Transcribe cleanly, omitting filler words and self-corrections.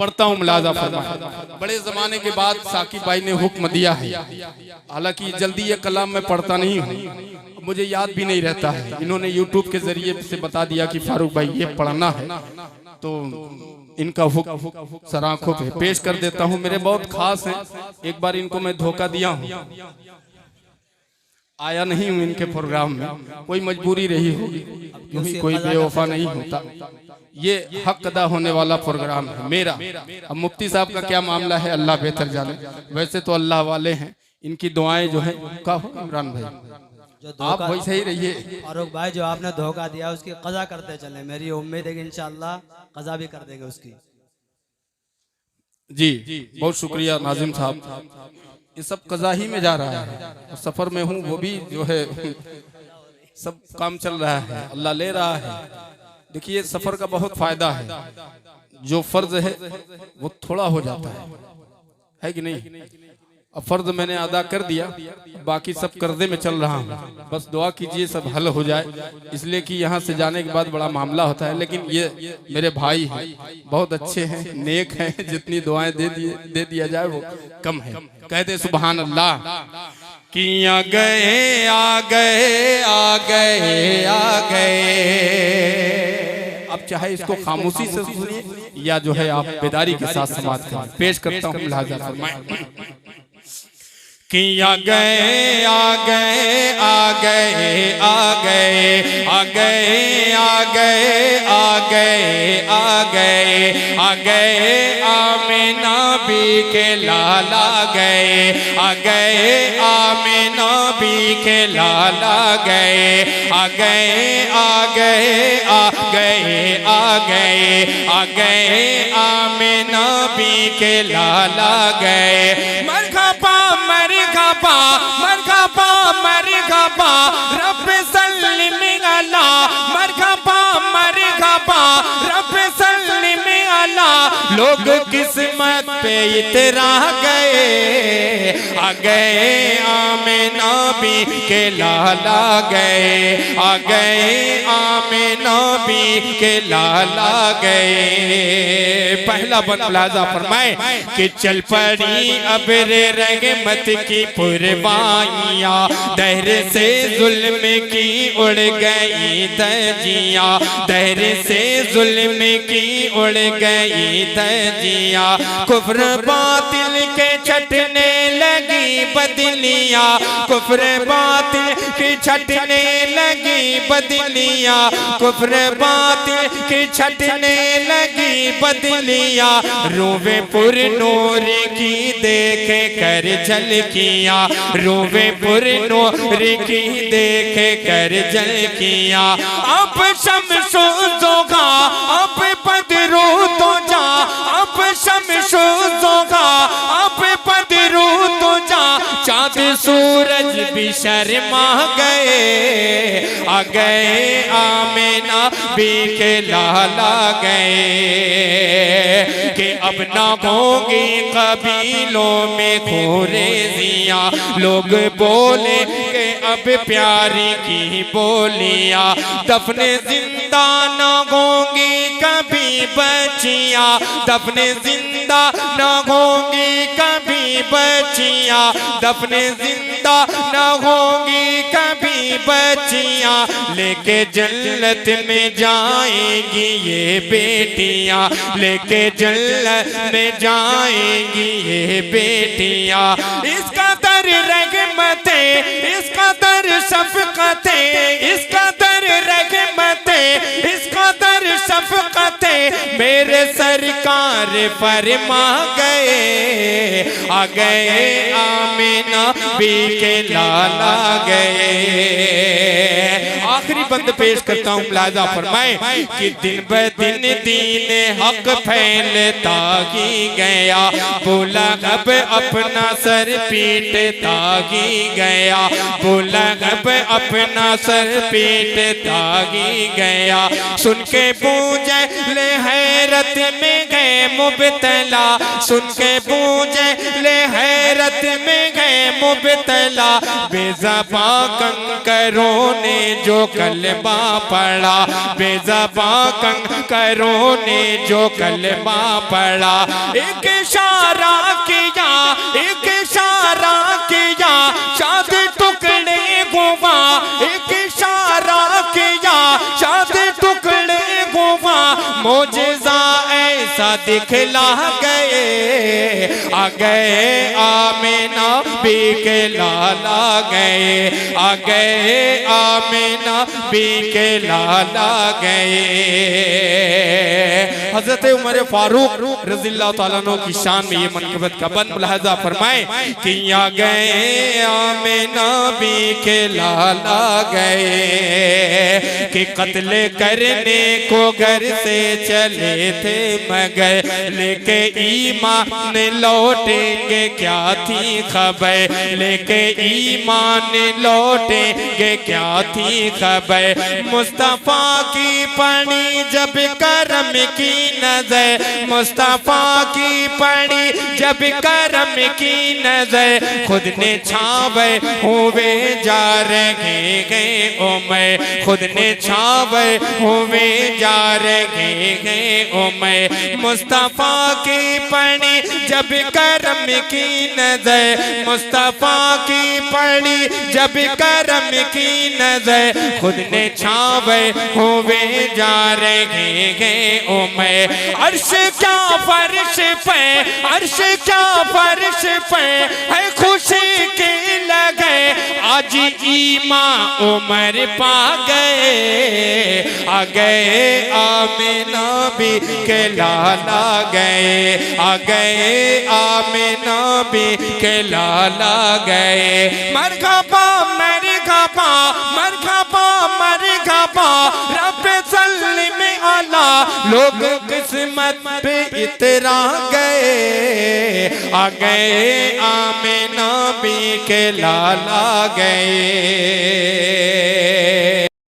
पढ़ता हूँ मुलाजा फरमाए। बड़े जमाने के बाद साकिब भाई ने हुक्म दिया है, हालांकि जल्दी ये कलाम मैं पढ़ता नहीं हूँ, मुझे याद भी नहीं रहता है। इन्होंने यूट्यूब के जरिए से बता दिया कि फारूक भाई ये पढ़ना है, तो इनका हुक्म सराखों पे पेश कर देता हूँ। मेरे बहुत खास हैं, एक बार इनको मैं धोखा दिया हूँ, आया नहीं हूँ इनके प्रोग्राम में, कोई मजबूरी रही होगी, क्योंकि कोई बेवफा नहीं होता। ये हक अदा होने वाला प्रोग्राम है मेरा। अब मुफ्ती साहब का क्या मामला है अल्लाह बेहतर जाने, वैसे तो अल्लाह वाले हैं, इनकी दुआएं जो है का हो। इमरान भाई जो आप वैसे ही रहिए। फारूक भाई जो आपने धोखा दिया उसकी कज़ा करते चले, मेरी उम्मीद है कि इंशाअल्लाह कज़ा भी कर देंगे उसकी। जी बहुत शुक्रिया नाजिम साहब, ये सब कज़ा ही में जा रहा है, और सफर में हूँ वो भी जो है सब काम चल रहा है, अल्लाह ले रहा है। देखिए सफर का बहुत फायदा है, जो फर्ज है वो थोड़ा हो जाता है कि नहीं। अब फर्ज मैंने अदा कर दिया, बाकी सब कर्जे में चल रहा हूँ, बस दुआ कीजिए सब हल हो जाए, इसलिए कि यहाँ से जाने के बाद बड़ा मामला होता है। लेकिन ये मेरे भाई हैं, बहुत अच्छे हैं, नेक हैं, जितनी दुआएं दे दिया जाए वो कम है। कहते सुभान अल्लाह कि आ गए आ गए आ गए आ गए। अब चाहे इसको खामोशी से सुनिए या जो है आप बेदारी के साथ समाप्त करें। पेश करता हूँ लिहाजा फरमाएं कि आ गए आ गए आ गए आ गए आ गए आ गए आ गए आ गए आ गए आमिना बी के लाला गए, आ गए आमिना बी के लाला गए, आ गए आ गए आ गए आ गए आ गए आमिना बी के लाला गए। मरहबा मरहबा मरहबा मरहबा रब सल्लिम अला, मरहबा मरहबा रब सल्लिम अला। लोग किस्मत पे इतरा गए, आ गए आमिना बी के लाला गए, आ गए आमिना बी के लाला गए। पहला बंद मुलाजा फरमाए कि चल पड़ी अब रे रहमत की पुरवाइयाँ, दहर से जुल्म की उड़ गई तजिया, दहर से जुल्म की उड़ गई तजिया। कुफ्र बातिल के छटने लगी बदलियाँ, कुफ्र बातिल के छटने लगी बदलियाँ, कुफ्र बातिल के छटने लगी बदलियाँ। रोवे पुर नूर की देखे कर झलकियाँ, रोवे पुर नूर की देखे कर झलकियाँ। अब शमशो जोगा अब बदरू तो जा, अब शमशो जोगा अब बदरू तो जा। चाँद सूरज भी शर्मा गए, आ गए आमिना बी के लाला गए। कि अब ना होंगी कबीलों में खुरेजियाँ, लोग बोले कि अब प्यारी की बोलियाँ। दफने जिंदा ना होंगी कभी बचियाँ, दफने जिंदा ना होंगी कभी बचियाँ, दफने जिंदा ना होंगी कभी बचियाँ। लेके जन्नत में जाएंगी ये बेटियाँ, लेके जन्नत में जाएंगी ये बेटियाँ। इसका दर रहमते, इसका दर शफकते, इसका दर रहमते, इसका दर शफकते मेरे सरकार फरमा गए, आ गए आमिना बी के लाला गए। आखिरी बंद पेश करता हूँ, मुलाजा फरमाए कि दिन ब दिन दीन हक फैलता ही गया, बोला अब अपना सर पीटता ही गया, बोला अब अपना सर पीटता ही गया। सुन के पूजे ले हैरत में गए मुबतला, सुन के पूछे ले हैरत में गए मुबतला। बेज़बा कंकरों ने जो कलमा पढ़ा, बेज़बा कंकरों ने जो कलमा पढ़ा। एक इशारा किया, एक इशारा किया, शाद टुकड़े गुवा। एक इशारा किया, शाद टुकड़े गुवा। मोजज़ा ऐसा दिखला गए, आ गए आमिना बी के लाला गए, आ गए आमिना बी के लाला गए। हज़रत उमर फारूक रज़ियल्लाहु ताला अन्हु की शान में ये मनक़बत का बंद मुलाहज़ा फरमाए कि आ गए आमिना बी के लाला गए, कि कत्ल करने को घर से चले थे मगर लेके ईमान लौटेंगे क्या थी खबर, लेके ईमान लौटेंगे क्या थी खबर। मुस्तफा की पड़ी जब करम की नजर, मुस्तफा की पड़ी जब करम की नजर, खुद ने छावे हुए जा रहे गए उमर, खुद ने छावे हुए जा रहे गए उमर। मुस्तफा की पड़ी जब करम की नजर, मुस्तफा की पड़ी जब करम की नजर, खुद ने छावे हुए जा रहे गए उमर। अर्श क्या फर्श पे, अर्श क्या फर्श पे है खुशी के लगे, आज ईमान उमर पा गए, आ गए आमिना बी के लाला गए, आ गए आमिना बी के लाला गए। मरहबा मरहबा मरहबा मरहबा रब सल्ली में आला, लोग किस्मत पे इतरा गए, आ गए आमिना बी के लाला गए।